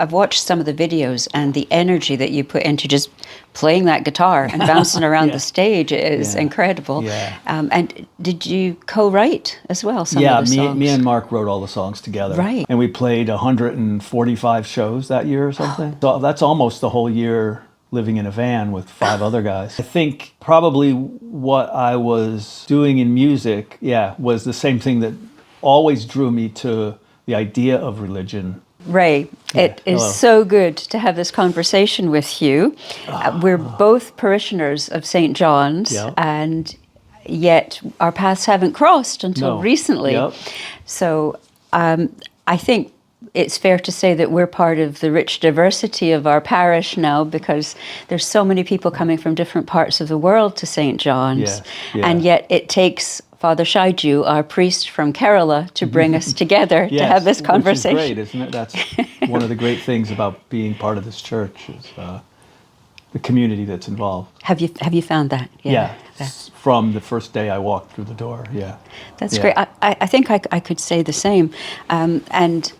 I've watched some of the videos, and the energy that you put into just playing that guitar and bouncing around the stage is incredible. Yeah. And did you co-write as well some of the songs? Me and Mark wrote all the songs together. Right. And we played 145 shows that year or something. So that's almost the whole year living in a van with 5 other guys. I think probably what I was doing in music, was the same thing that always drew me to the idea of religion. Ray, it is so good to have this conversation with you. We're both parishioners of St. John's, and yet our paths haven't crossed until recently. So I think it's fair to say that we're part of the rich diversity of our parish now, because there's so many people coming from different parts of the world to St. John's, and yet it takes Father Shaiju, our priest from Kerala, to bring us together to have this conversation. Which is great, isn't it? That's one of the great things about being part of this church, is the community that's involved. Have you found that? Yeah. From the first day I walked through the door. That's great. I think I could say the same, and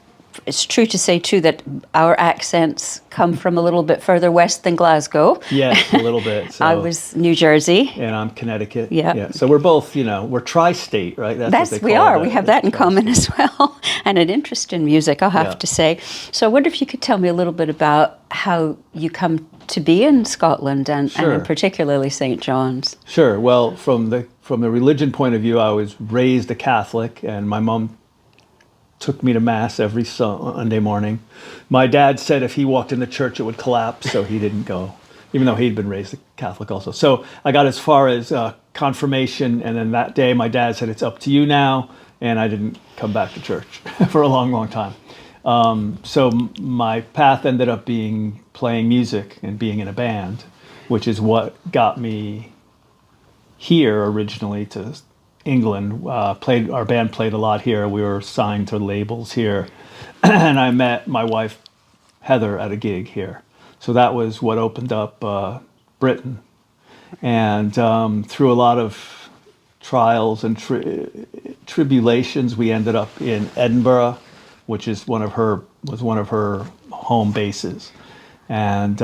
it's true to say, too, that our accents come from a little bit further west than Glasgow. Yes, a little bit. So. I was New Jersey. And I'm Connecticut. Yeah. So we're both, we're tri-state, right? That's what they call it. We have that in common as well. And an interest in music, I'll have to say. So I wonder if you could tell me a little bit about how you come to be in Scotland and in particularly St. John's. Sure. Well, from the religion point of view, I was raised a Catholic, and my mom took me to Mass every Sunday morning. My dad said if he walked in the church, it would collapse, so he didn't go, even though he'd been raised a Catholic also. So I got as far as confirmation, and then that day my dad said, it's up to you now, and I didn't come back to church for a long, long time. So my path ended up being playing music and being in a band, which is what got me here originally to England. Our band played a lot here. We were signed to labels here, and I met my wife Heather at a gig here. So that was what opened up Britain. And through a lot of trials and tribulations, we ended up in Edinburgh, which is one of her home bases, and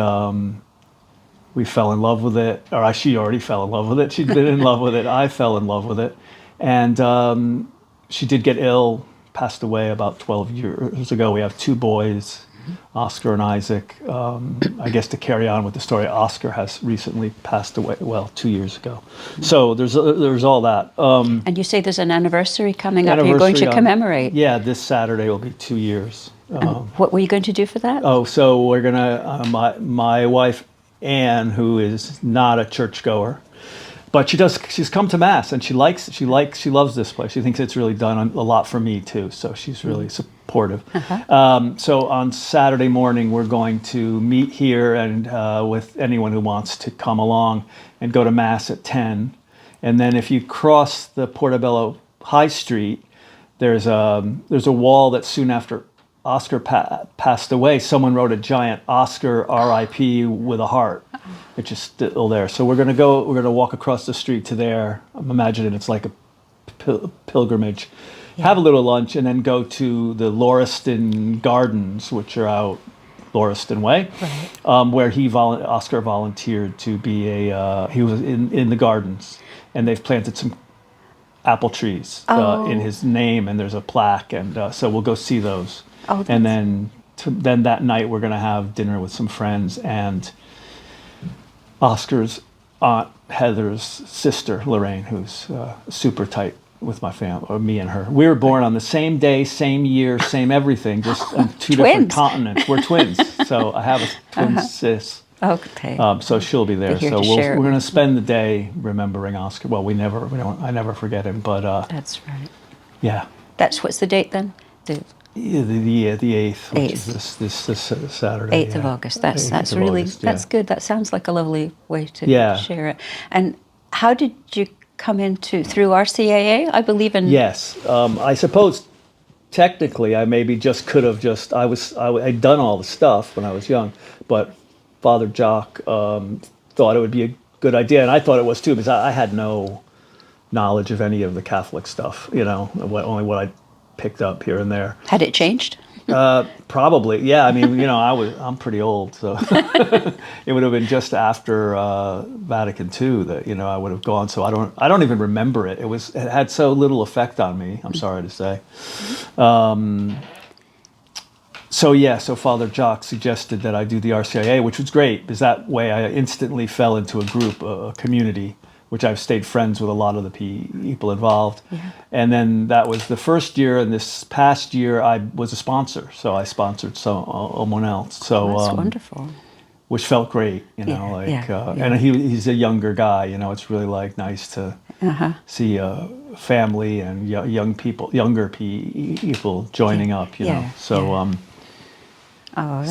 we fell in love with it, or she already fell in love with it. She'd been in love with it. I fell in love with it. And she did get ill, passed away about 12 years ago. We have 2 boys, Oscar and Isaac. I guess to carry on with the story, Oscar has recently passed away, 2 years ago. So there's all that. And you say there's an anniversary coming up. You're going to commemorate. Yeah, this Saturday will be 2 years. What were you going to do for that? So we're going to, my wife, Anne, who is not a churchgoer, but she's come to Mass, and she loves this place. She thinks it's really done a lot for me too, so she's really supportive. So on Saturday morning we're going to meet here, and with anyone who wants to come along, and go to Mass at 10. And then if you cross the Portobello High Street, there's a wall that soon after Oscar passed away, someone wrote a giant Oscar R.I.P. with a heart, which is still there. So we're gonna walk across the street to there. I'm imagining it's like a pilgrimage. Have a little lunch, and then go to the Lauriston Gardens, which are out Lauriston Way, where Oscar volunteered to be he was in the gardens, and they've planted some apple trees in his name, and there's a plaque, and so we'll go see those. And then that night we're going to have dinner with some friends, and Oscar's aunt Heather's sister Lorraine, who's super tight with my family, or me and her. We were born on the same day, same year, same everything, just on 2 different continents. We're twins, so I have a twin sis. Okay. So she'll be there. So we're going to spend the day remembering Oscar. Well, I never forget him, but that's right. Yeah. What's the date then? The 8th, which is this Saturday. 8th of August. That's really that's good. That sounds like a lovely way to share it. And how did you come through RCIA? I believe in. Yes, I suppose technically I maybe just could have I'd done all the stuff when I was young, but Father Jock thought it would be a good idea, and I thought it was too, because I had no knowledge of any of the Catholic stuff. Only what I picked up here and there. Had it changed? Probably, yeah. I mean, I'm pretty old, so it would have been just after Vatican II that I would have gone. So I don't even remember it. It had so little effect on me. I'm sorry to say. So Father Jock suggested that I do the RCIA, which was great because that way I instantly fell into a group, a community, which I've stayed friends with a lot of the people involved. Yeah. And then that was the first year, and this past year I was a sponsor, so I sponsored someone else. So that's wonderful. Which felt great, and he's a younger guy. It's really nice to see a family and younger people joining up. So. I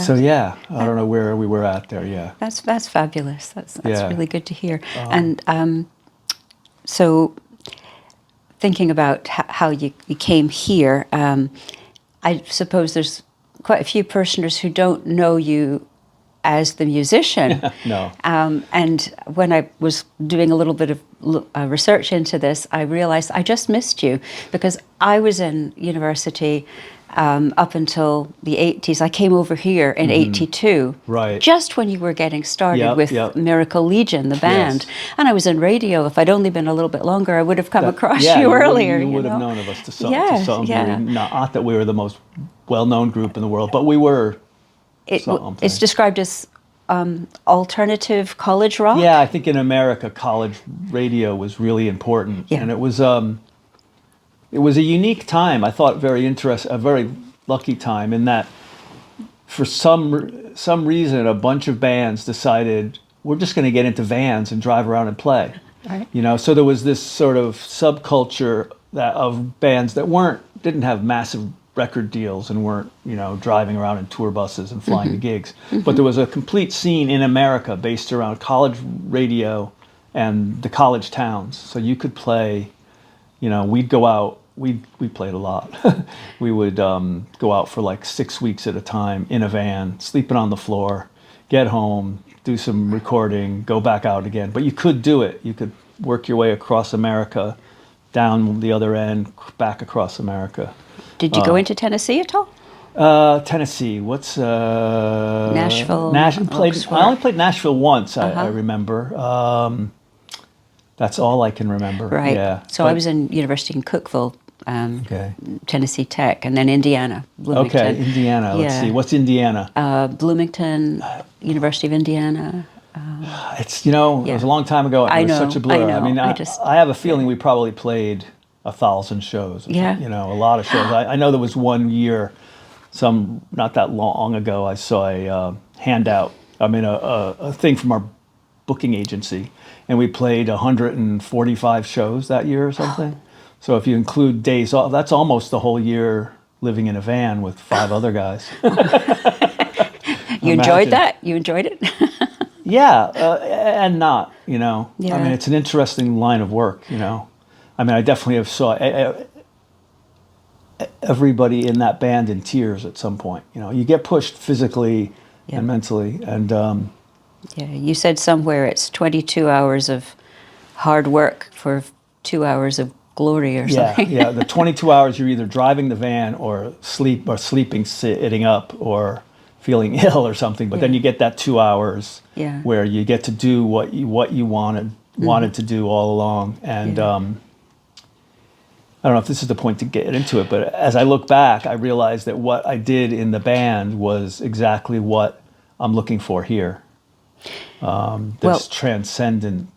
don't know where we were at there. Yeah, that's fabulous. That's really good to hear. And so, thinking about how you came here, I suppose there's quite a few parishioners who don't know you as the musician. No. And when I was doing a little bit of research into this, I realized I just missed you because I was in university. Up until the 80s. I came over here in 82, right? Just when you were getting started with Miracle Legion, the band. Yes. And I was in radio. If I'd only been a little bit longer, I would have come across you earlier. You would have known of us to some degree. Not that we were the most well-known group in the world, but we were something. It's described as alternative college rock? Yeah, I think in America, college radio was really important. Yeah. And it was a unique time. I thought a very lucky time in that for some reason a bunch of bands decided we're just going to get into vans and drive around and play. Right. So there was this sort of subculture of bands that didn't have massive record deals and weren't driving around in tour buses and flying to gigs. But there was a complete scene in America based around college radio and the college towns. So you could play, we'd go out. We played a lot. We would go out for 6 weeks at a time in a van, sleeping on the floor, get home, do some recording, go back out again. But you could do it. You could work your way across America, down the other end, back across America. Did you go into Tennessee at all? Tennessee. What's Nashville? I only played Nashville once. I remember. That's all I can remember. Right. Yeah. So I was in university in Cookeville. Tennessee Tech, and then Indiana, Bloomington. Okay, Indiana. Let's see. What's Indiana? Bloomington, University of Indiana. It was a long time ago. It was such a blur. I mean, I have a feeling we probably played 1,000 shows. Yeah. A lot of shows. I know there was one year, not that long ago, I saw a handout. A thing from our booking agency, and we played 145 shows that year or something. So if you include days off, that's almost the whole year living in a van with 5 other guys. You enjoyed that? You enjoyed it? Yeah, and not, Yeah. I mean, it's an interesting line of work, I definitely have saw everybody in that band in tears at some point. You get pushed physically and mentally. And you said somewhere it's 22 hours of hard work for 2 hours of glory or something. Yeah. The 22 hours you're either driving the van or sleeping, sitting up, or feeling ill or something. But then you get that 2 hours where you get to do what you wanted to do all along. And I don't know if this is the point to get into it, but as I look back, I realized that what I did in the band was exactly what I'm looking for here. This transcendent.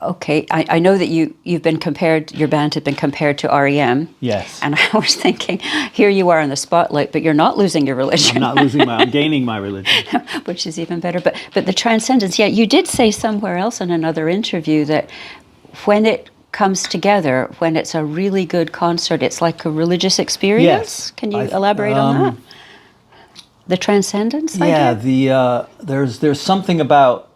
Okay, I know that you've been compared, your band had been compared to R.E.M. Yes. And I was thinking, here you are in the spotlight, but you're not losing your religion. I'm not losing I'm gaining my religion. Which is even better. But the Transcendence, you did say somewhere else in another interview that when it comes together, when it's a really good concert, it's like a religious experience? Yes. Can you elaborate on that? The Transcendence idea? There's something about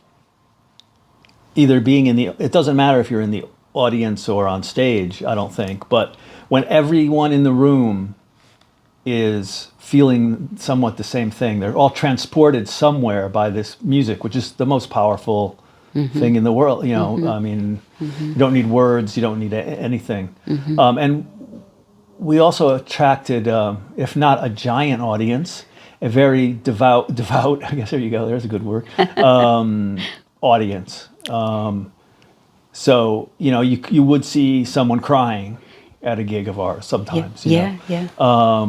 either being it doesn't matter if you're in the audience or on stage, I don't think, but when everyone in the room is feeling somewhat the same thing, they're all transported somewhere by this music, which is the most powerful thing in the world. I mean, you don't need words, you don't need anything. And we also attracted, if not a giant audience, a very devout, I guess there you go, there's a good word, audience. So, you know, you would see someone crying at a gig of ours sometimes, you know,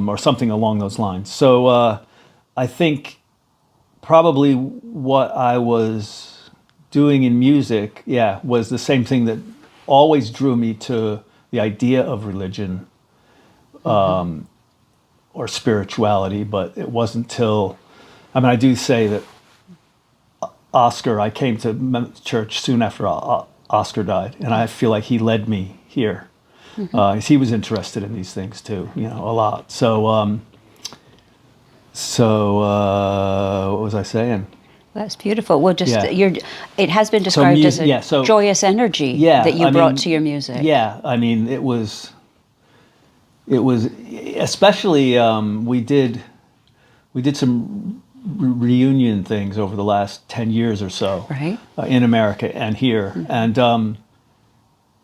or something along those lines. So I think probably what I was doing in music, was the same thing that always drew me to the idea of religion or spirituality, but it wasn't till, I mean, I do say that Oscar, I came to church soon after Oscar died, and I feel like he led me here. He was interested in these things too, you know, a lot. So, what was I saying? That's beautiful. Well, just it has been described as a joyous energy that you brought to your music. Yeah, I mean, it was especially we did some reunion things over the last 10 years or so, right, in America and here, and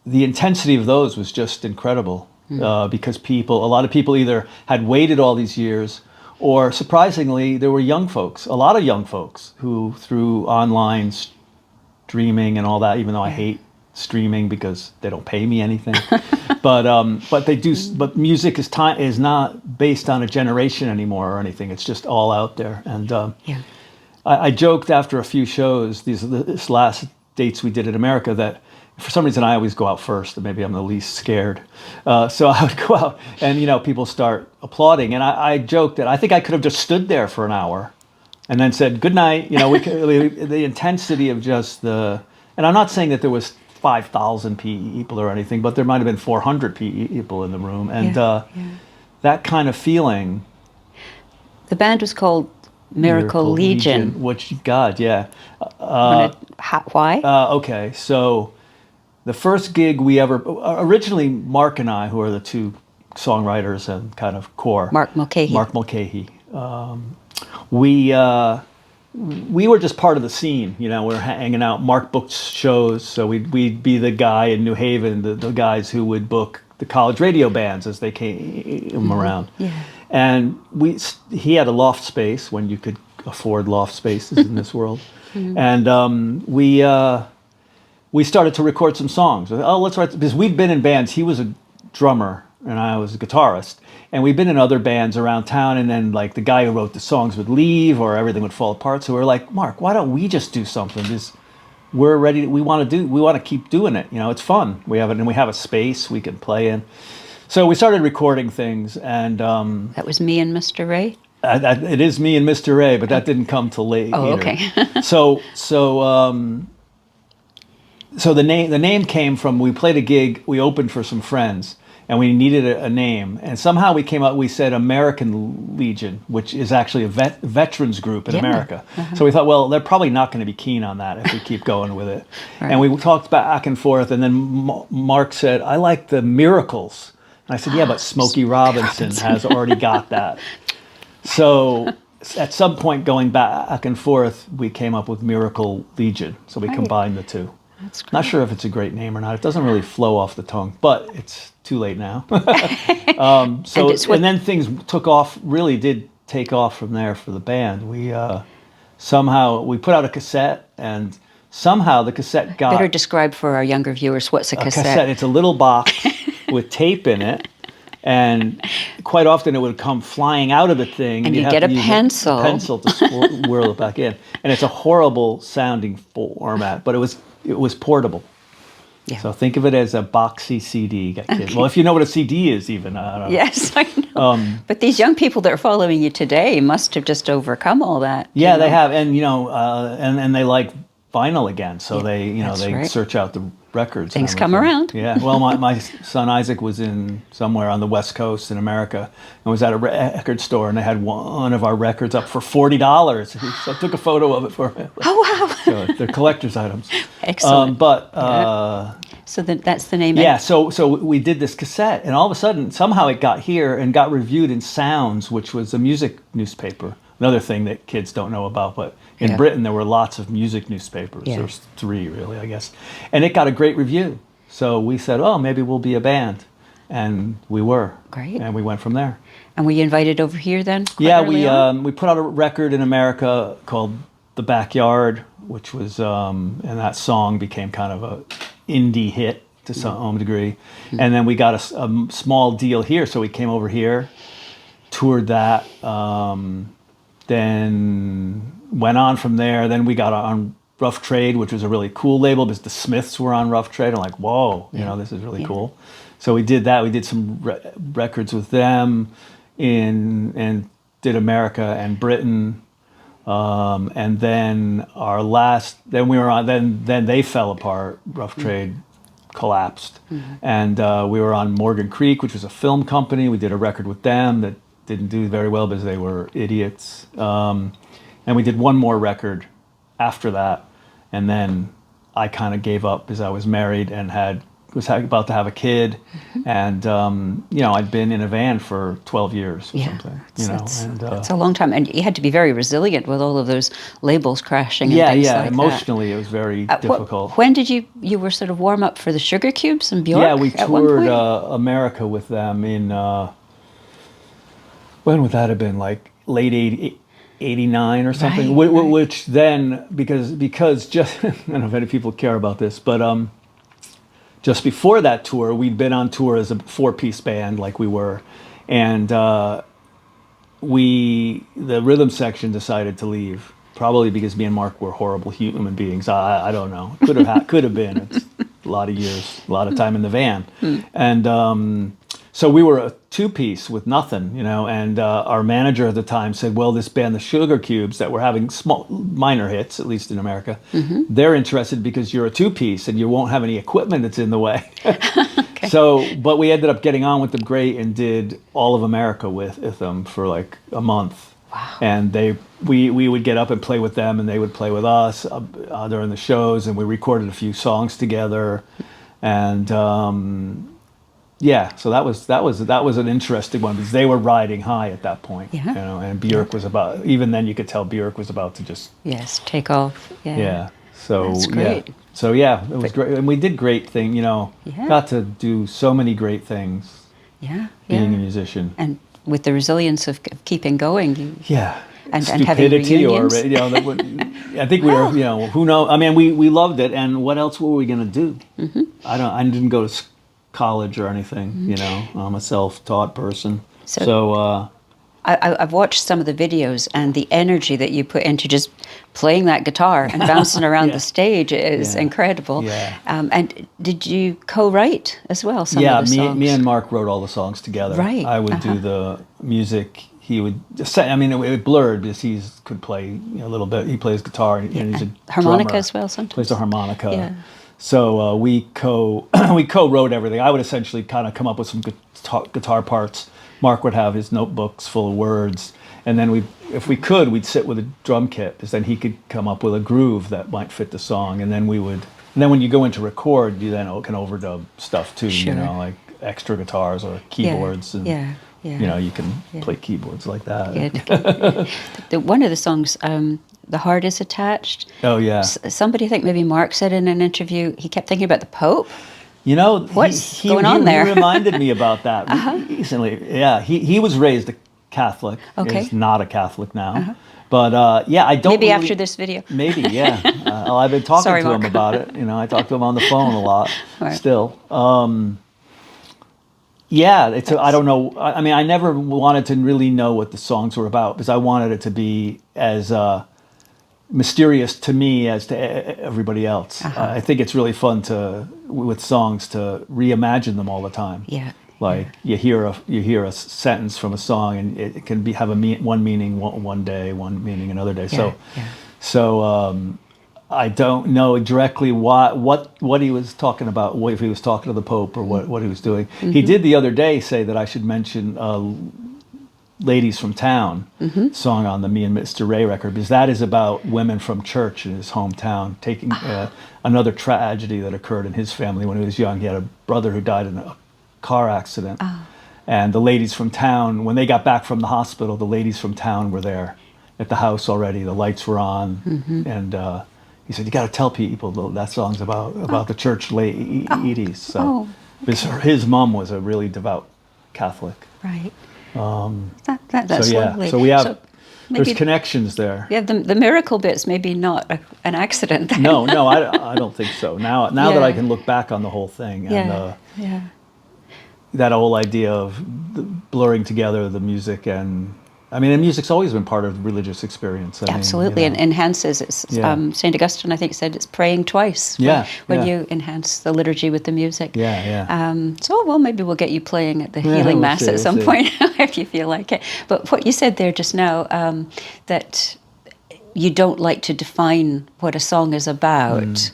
the intensity of those was just incredible because a lot of people either had waited all these years, or surprisingly, there were a lot of young folks who, through online streaming and all that, even though I hate streaming because they don't pay me anything, but they do. But music is not based on a generation anymore or anything. It's just all out there. And I joked after a few shows, this last dates we did in America, that for some reason I always go out first, and maybe I'm the least scared. So I would go out, and you know, people start applauding, and I joked that I think I could have just stood there for an hour, and then said good night. You know, the intensity of just and I'm not saying that there was 5,000 people or anything, but there might have been 400 people in the room, and that kind of feeling. The band was called Miracle Legion. Which, God, why? Okay, so the first gig we ever, originally Mark and I, who are the two songwriters and kind of core. Mark Mulcahy. We were just part of the scene, you know. We were hanging out. Mark booked shows, so we'd be the guy in New Haven, the guys who would book the college radio bands as they came around. Yeah. And he had a loft space when you could afford loft spaces in this world, and we started to record some songs. Oh, let's write, because we'd been in bands. He was a drummer and I was a guitarist, and we'd been in other bands around town, and then like the guy who wrote the songs would leave or everything would fall apart. So we were like, Mark, why don't we just do something? We're ready. We want to keep doing it. You know, it's fun. We have a space we can play in. So we started recording things, and that was me and Mr. Ray. It is me and Mr. Ray, but that didn't come till late. Oh, either. Okay. So the name came from, we played a gig, we opened for some friends, and we needed a name, and somehow we said American Legion, which is actually a veterans group in America. So we thought, well, they're probably not going to be keen on that if we keep going with it. Right. And we talked back and forth, and then Mark said, I like the Miracles. And I said, yeah, but Smokey Robinson has already got that. So at some point, going back and forth, we came up with Miracle Legion. So we combined the two. That's great. Not sure if it's a great name or not. It doesn't really flow off the tongue, but it's too late now. And then things really did take off from there for the band. We put out a cassette, and somehow the cassette got... Better describe for our younger viewers, what's a cassette? It's a little box with tape in it, and quite often it would come flying out of the thing. And you get a pencil. A pencil to whirl it back in. And it's a horrible sounding format, but it was portable. Yeah. So think of it as a boxy CD. Okay. Well, if you know what a CD is, even. I don't know. Yes, I know. But these young people that are following you today must have just overcome all that. Yeah, they have, and and they like vinyl again. So they search out the records. Things come around. Yeah. Well, my son Isaac was in somewhere on the West Coast in America and was at a record store, and they had one of our records up for $40. So I took a photo of it for him. Oh wow! So they're collector's items. Excellent. So that's the name. Yeah. So we did this cassette, and all of a sudden, somehow it got here and got reviewed in Sounds, which was a music newspaper. Another thing that kids don't know about, but in Britain there were lots of music newspapers. Yeah. There was 3, really, I guess. And it got a great review. So we said, oh, maybe we'll be a band. and we were. Great. And we went from there. And were you invited over here then? Yeah, we put out a record in America called The Backyard, which was, and that song became kind of a indie hit to some degree. And then we got a small deal here, so we came over here, toured that, then went on from there. Then we got on Rough Trade, which was a really cool label because the Smiths were on Rough Trade. I'm like, whoa, you know, this is really cool. So we did that. We did some records with them and did America and Britain. And then then we were on, then they fell apart. Rough Trade collapsed. And we were on Morgan Creek, which was a film company. We did a record with them that didn't do very well because they were idiots. And we did one more record after that. And then I kind of gave up because I was married and was about to have a kid. And, you know, I'd been in a van for 12 years or something, you know. It's a long time. And you had to be very resilient with all of those labels crashing and things like that. Emotionally it was very difficult. When did you were sort of warm up for the Sugarcubes and Bjork? Yeah, we toured America with them in, when would that have been? Like late 89 or something, which then, because just, I don't know if any people care about this, but just before that tour, we'd been on tour as a 4-piece band like we were, and the rhythm section decided to leave, probably because me and Mark were horrible human beings. I don't know. Could have been. It's a lot of years, a lot of time in the van. And so we were a 2-piece with nothing, you know, and our manager at the time said, well, this band, the Sugarcubes, that were having minor hits, at least in America, they're interested because you're a 2-piece and you won't have any equipment that's in the way. Okay. So, but we ended up getting on with them great and did all of America with them for like a month. Wow. And we would get up and play with them and they would play with us during the shows, and we recorded a few songs together. And yeah, so that was an interesting one because they were riding high at that point, you know, and Björk was about, even then you could tell Björk was about to just take off. Yeah. So that's great. So yeah, it was great, and we did great things, you know. Got to do so many great things. Being a musician, and with the resilience of keeping going. And stupidity, having or you know, I think we were, you know, who knows? I mean, we loved it, and what else were we gonna do? I didn't go to college or anything, you know. I'm a self-taught person. So I've watched some of the videos, and the energy that you put into just playing that guitar and bouncing around the stage is incredible. And did you co-write as well some of the songs? Me and Mark wrote all the songs together. Right. I would do the music. He would say, I mean, it blurred because he could play a little bit. He plays guitar and he's a harmonica drummer. as well sometimes. Plays the harmonica. So we co-wrote everything. I would essentially kind of come up with some guitar parts. Mark would have his notebooks full of words, and then if we could, we'd sit with a drum kit, because then he could come up with a groove that might fit the song, and then when you go into record, you then can overdub stuff too, you know, like extra guitars or keyboards, and you know, you can play keyboards like that. One of the songs, The Heart Is Attached. Oh yeah. Somebody, I think maybe Mark said in an interview, he kept thinking about the Pope. You know, what's going on there? He reminded me about that recently. Yeah, he was raised a Catholic. Okay. He's not a Catholic now. But I don't. Maybe after this video. Maybe, yeah. I've been talking to him about it. You know, I talk to him on the phone a lot. Still. I don't know. I mean, I never wanted to really know what the songs were about because I wanted it to be as mysterious to me as to everybody else. I think it's really fun with songs to reimagine them all the time. Like you hear a sentence from a song and it can have one meaning one day, one meaning another day. So I don't know directly what he was talking about, if he was talking to the Pope or what he was doing. He did the other day say that I should mention Ladies from Town song on the Me and Mr. Ray record, because that is about women from church in his hometown taking another tragedy that occurred in his family when he was young. He had a brother who died in a car accident, and the ladies from town, when they got back from the hospital, the ladies from town were there at the house already. The lights were on, and he said, "You got to tell people that song's about the church ladies." So His mom was a really devout Catholic. Right. That's so yeah, lovely. so we have maybe there's connections there. Yeah, the miracle bit's maybe not an accident. Then. No, I don't think so. Now that I can look back on the whole thing and that whole idea of blurring together the music and the music's always been part of religious experience. Absolutely, and enhances it. St. Augustine, I think, said it's praying twice when you enhance the liturgy with the music. So, maybe we'll get you playing at the healing mass at some point if you feel like it. But what you said there just now, that you don't like to define what a song is about,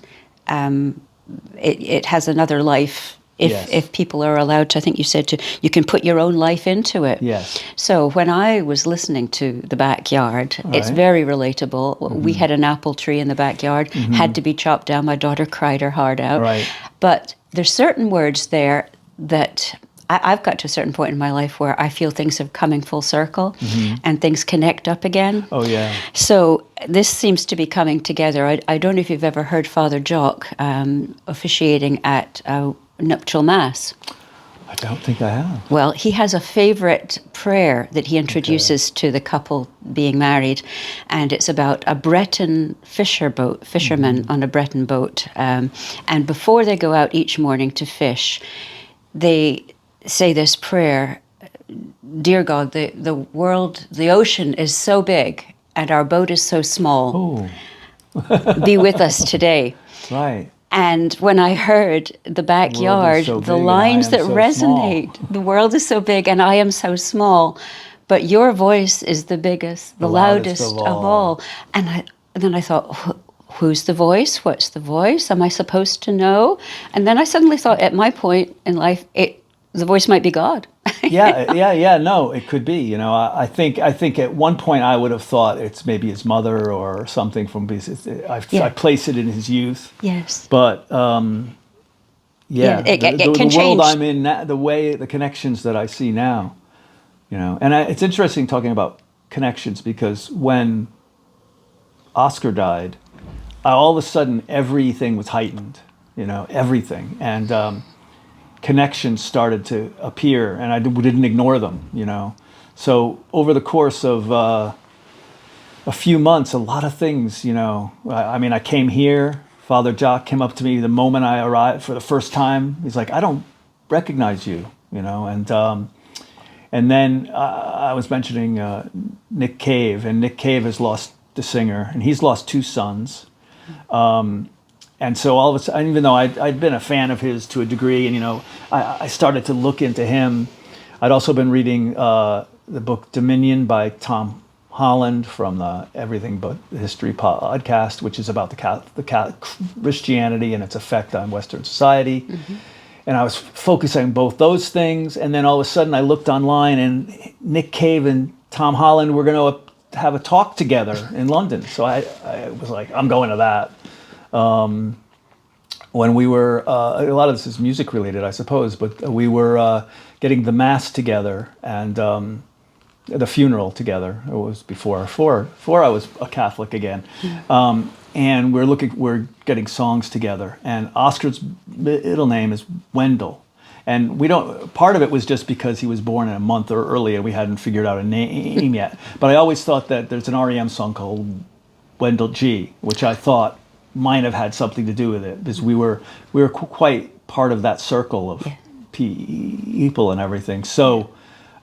it has another life. If people are allowed to, I think you said you can put your own life into it. Yes. So when I was listening to The Backyard, it's very relatable. Mm-hmm. We had an apple tree in the backyard, had to be chopped down. My daughter cried her heart out. Right. But there's certain words there that I've got to a certain point in my life where I feel things are coming full circle and things connect up again. Oh, yeah. So this seems to be coming together. I don't know if you've ever heard Father Jock officiating at nuptial mass. I don't think I have. Well, he has a favorite prayer that he introduces to the couple being married, and it's about a Breton fisherman on a Breton boat. And before they go out each morning to fish, they say this prayer: "Dear God, the world, the ocean is so big, and our boat is so small. Be with us today." Right. And when I heard The Backyard, the lines that resonate, the world is so big and I am so small, but your voice is the biggest, the loudest of all. And then I thought, who's the voice? What's the voice? Am I supposed to know? And then I suddenly thought, at my point in life, the voice might be God. No, it could be. I think at one point I would have thought it's maybe his mother or something from. I place it in his youth. Yes. But it the can world change. I'm in, the connections that I see now, and it's interesting talking about connections because when Oscar died, all of a sudden everything was heightened. Everything and. Connections started to appear, and I didn't ignore them, So over the course of a few months, a lot of things, I came here. Father Jock came up to me the moment I arrived for the first time. He's like, "I don't recognize you," and then I was mentioning Nick Cave, and Nick Cave has lost the singer, and he's lost two sons. And so all of a sudden, even though I'd been a fan of his to a degree, and I started to look into him. I'd also been reading the book Dominion by Tom Holland from the Everything But History podcast, which is about the Christianity and its effect on Western society. And I was focusing on both those things, and then all of a sudden I looked online, and Nick Cave and Tom Holland were going to have a talk together in London. So I was like, I'm going to that. When we were, a lot of this is music related, I suppose, but we were getting the mass together and the funeral together. It was before I was a Catholic again, and we're getting songs together. And Oscar's middle name is Wendell, and part of it was just because he was born a month early and we hadn't figured out a name yet. But I always thought that there's an R.E.M. song called Wendell G, which I thought might have had something to do with it because we were quite part of that circle of people and everything. So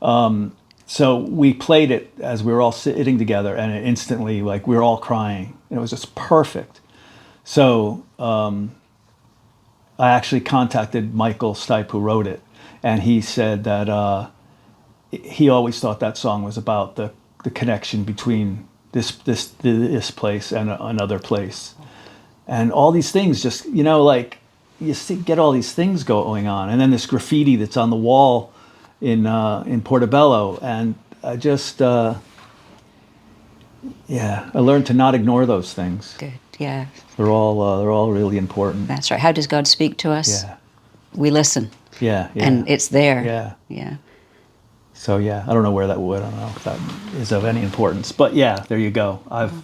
we played it as we were all sitting together, and it instantly, like, we were all crying. It was just perfect. So I actually contacted Michael Stipe, who wrote it, and he said that he always thought that song was about the connection between this place and another place. And all these things just, like, you get all these things going on. And then this graffiti that's on the wall in Portobello. And I just, I learned to not ignore those things. Good, yeah. They're all really important. That's right. How does God speak to us? Yeah. We listen. Yeah. And it's there. Yeah. So, I don't know where that would. I don't know if that is of any importance. But, there you go. I've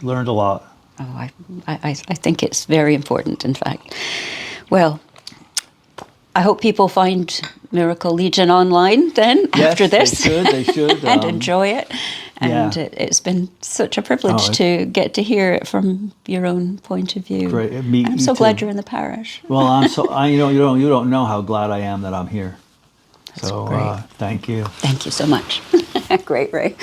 learned a lot. Oh, I think it's very important, in fact. Well, I hope people find Miracle Legion online then after this. They should. And enjoy it. And yeah. it's been such a privilege to get to hear it from your own point of view. Great. I'm so glad you're in the parish. Well, you don't know how glad I am that I'm here. That's great. Thank you. Thank you so much. Great, Ray.